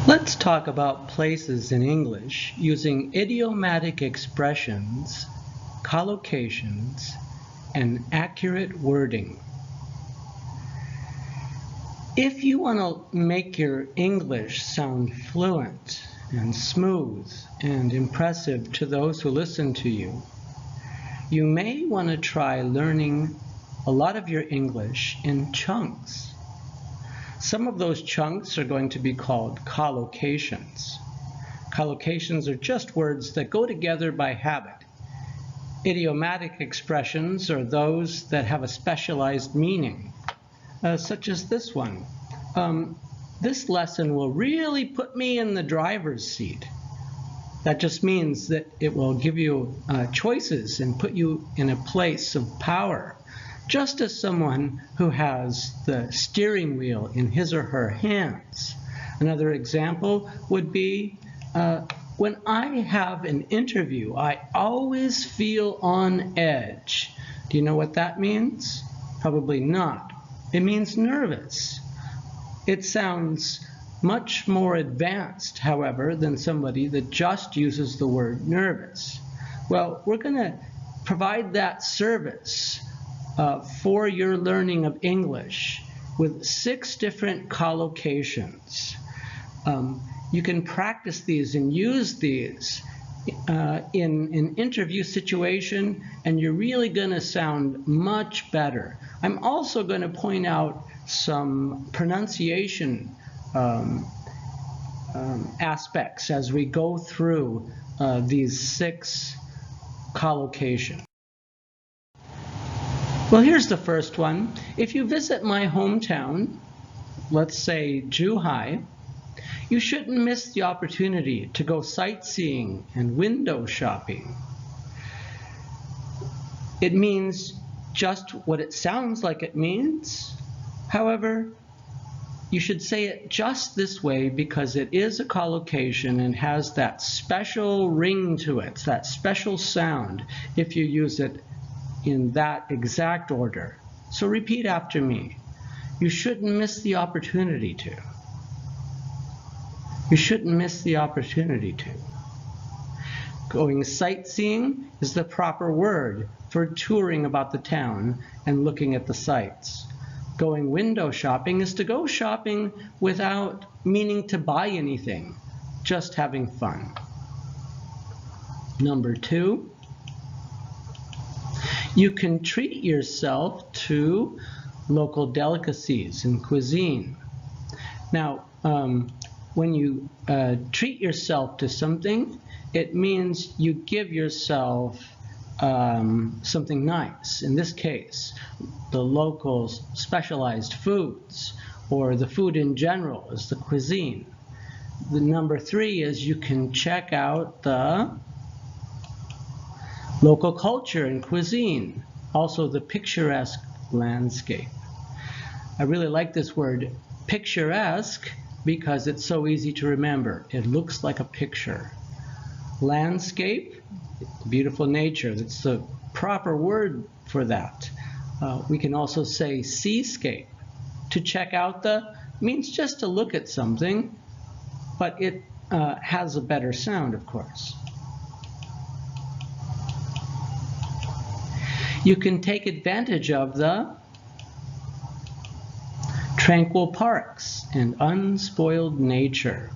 Let's talk about places in English using idiomatic expressions, collocations, and accurate wording. If you want to make your English sound fluent and smooth and impressive to those who listen to you, you may want to try learning a lot of your English in chunks. Some of those chunks are going to be called collocations. Collocations are just words that go together by habit. Idiomatic expressions are those that have a specialized meaning, such as this one. This lesson will really put me in the driver's seat. That just means that it will give you choices and put you in a place of power, just as someone who has the steering wheel in his or her hands. Another example would be when I have an interview, I always feel on edge. Do you know what that means? Probably not. It means nervous. It sounds much more advanced, however, than somebody that just uses the word nervous. Well, we're going to provide that service for your learning of English with 6 different collocations. You can practice these and use these in an interview situation, and you're really going to sound much better. I'm also going to point out some pronunciation aspects as we go through these 6 collocations. Well, here's the first one. If you visit my hometown, let's say Zhuhai, you shouldn't miss the opportunity to go sightseeing and window shopping. It means just what it sounds like it means. However, you should say it just this way because it is a collocation and has that special ring to it, that special sound if you use it in that exact order. So repeat after me. You shouldn't miss the opportunity to. You shouldn't miss the opportunity to. Going sightseeing is the proper word for touring about the town and looking at the sights. Going window shopping is to go shopping without meaning to buy anything, just having fun. Number 2, you can treat yourself to local delicacies and cuisine. Now, when you treat yourself to something, it means you give yourself something nice. In this case, the local specialized foods, or the food in general is the cuisine. The number 3 is you can check out the local culture and cuisine, also the picturesque landscape. I really like this word picturesque because it's so easy to remember. It looks like a picture. Landscape, beautiful nature, that's the proper word for that. We can also say seascape. To check out means just to look at something, but it has a better sound, of course. You can take advantage of the tranquil parks and unspoiled nature.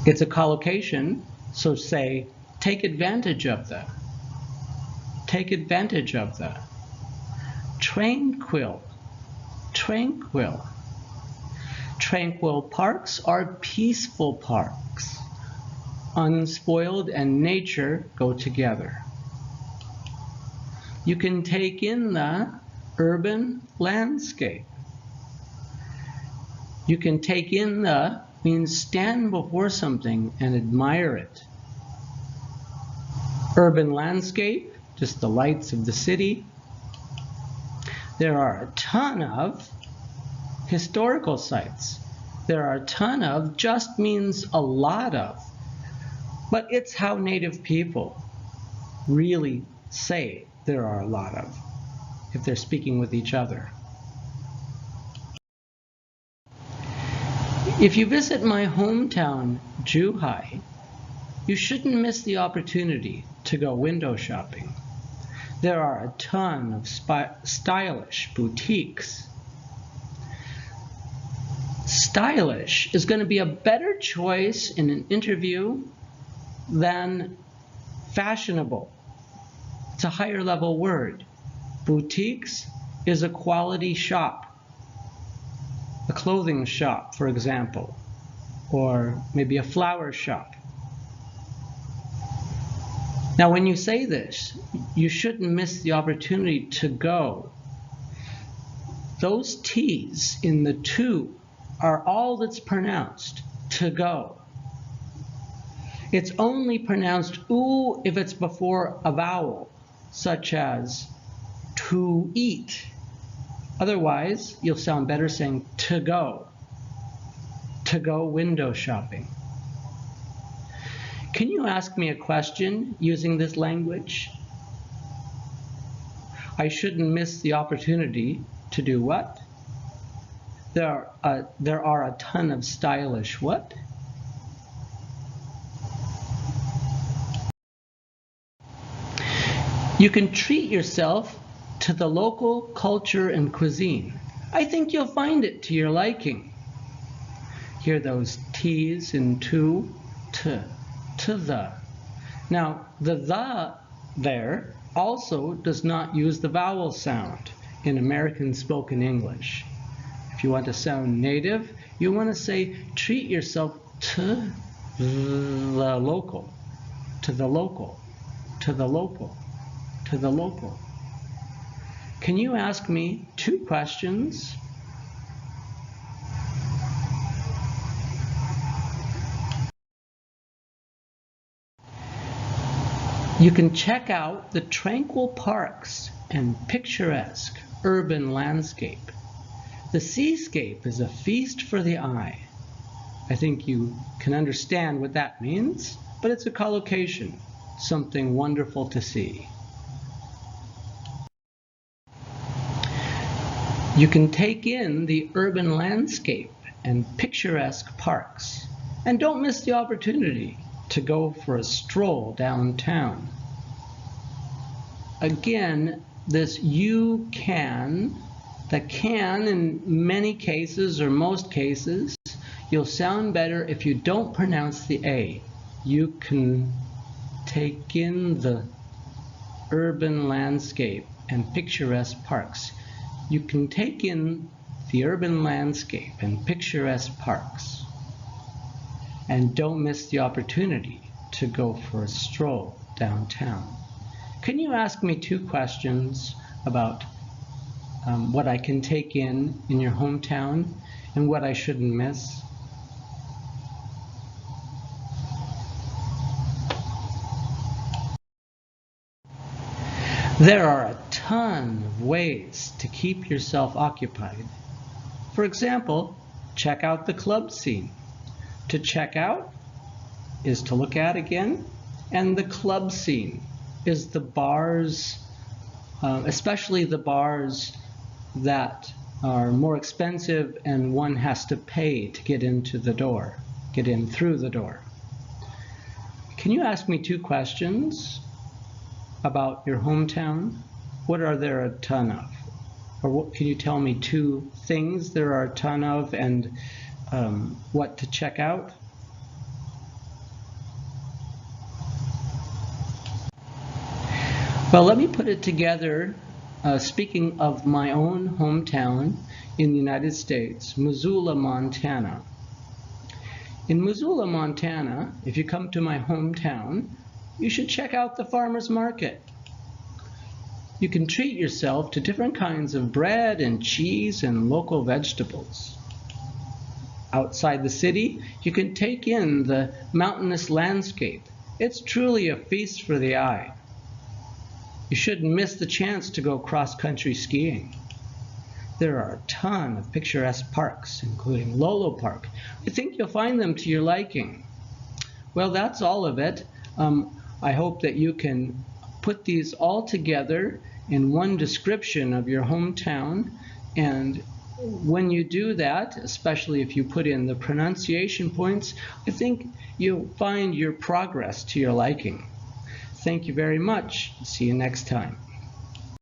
It's a collocation, so say, take advantage of the. Take advantage of the. Tranquil. Tranquil. Tranquil parks are peaceful parks. Unspoiled and nature go together. You can take in the urban landscape. You can take in the means stand before something and admire it. Urban landscape, just the lights of the city. There are a ton of historical sites. There are a ton of just means a lot of. But it's how native people really say there are a lot of, if they're speaking with each other. If you visit my hometown, Zhuhai, you shouldn't miss the opportunity to go window shopping. There are a ton of stylish boutiques. Stylish is going to be a better choice in an interview than fashionable. It's a higher level word. Boutiques is a quality shop. A clothing shop, for example, or maybe a flower shop. Now, when you say this, you shouldn't miss the opportunity to go. Those T's in the to are all that's pronounced, to go. It's only pronounced oo if it's before a vowel, such as to eat. Otherwise, you'll sound better saying to go window shopping. Can you ask me a question using this language? I shouldn't miss the opportunity to do what? There are a ton of stylish what? You can treat yourself to the local culture and cuisine. I think you'll find it to your liking. Hear those T's in to the. Now, the there also does not use the vowel sound in American spoken English. If you want to sound native, you want to say treat yourself to the local, to the local, to the local, to the local. Can you ask me 2 questions? You can check out the tranquil parks and picturesque urban landscape. The seascape is a feast for the eye. I think you can understand what that means, but it's a collocation, something wonderful to see. You can take in the urban landscape and picturesque parks, and don't miss the opportunity to go for a stroll downtown. Again, this you can, the can in many cases or most cases, you'll sound better if you don't pronounce the A. You can take in the urban landscape and picturesque parks. You can take in the urban landscape and picturesque parks. And don't miss the opportunity to go for a stroll downtown. Can you ask me 2 questions about what I can take in your hometown and what I shouldn't miss? There are a ton of ways to keep yourself occupied. For example, check out the club scene. To check out is to look at again, and the club scene is the bars, especially the bars that are more expensive and one has to pay to get into the door, get in through the door. Can you ask me 2 questions about your hometown? What are there a ton of? Or what, can you tell me 2 things there are a ton of and what to check out? Well, let me put it together, speaking of my own hometown in the United States, Missoula, Montana. In Missoula, Montana, if you come to my hometown, you should check out the farmer's market. You can treat yourself to different kinds of bread and cheese and local vegetables. Outside the city, you can take in the mountainous landscape. It's truly a feast for the eye. You shouldn't miss the chance to go cross-country skiing. There are a ton of picturesque parks, including Lolo Park. I think you'll find them to your liking. Well, that's all of it. I hope that you can put these all together in one description of your hometown and when you do that, especially if you put in the pronunciation points, I think you'll find your progress to your liking. Thank you very much. See you next time.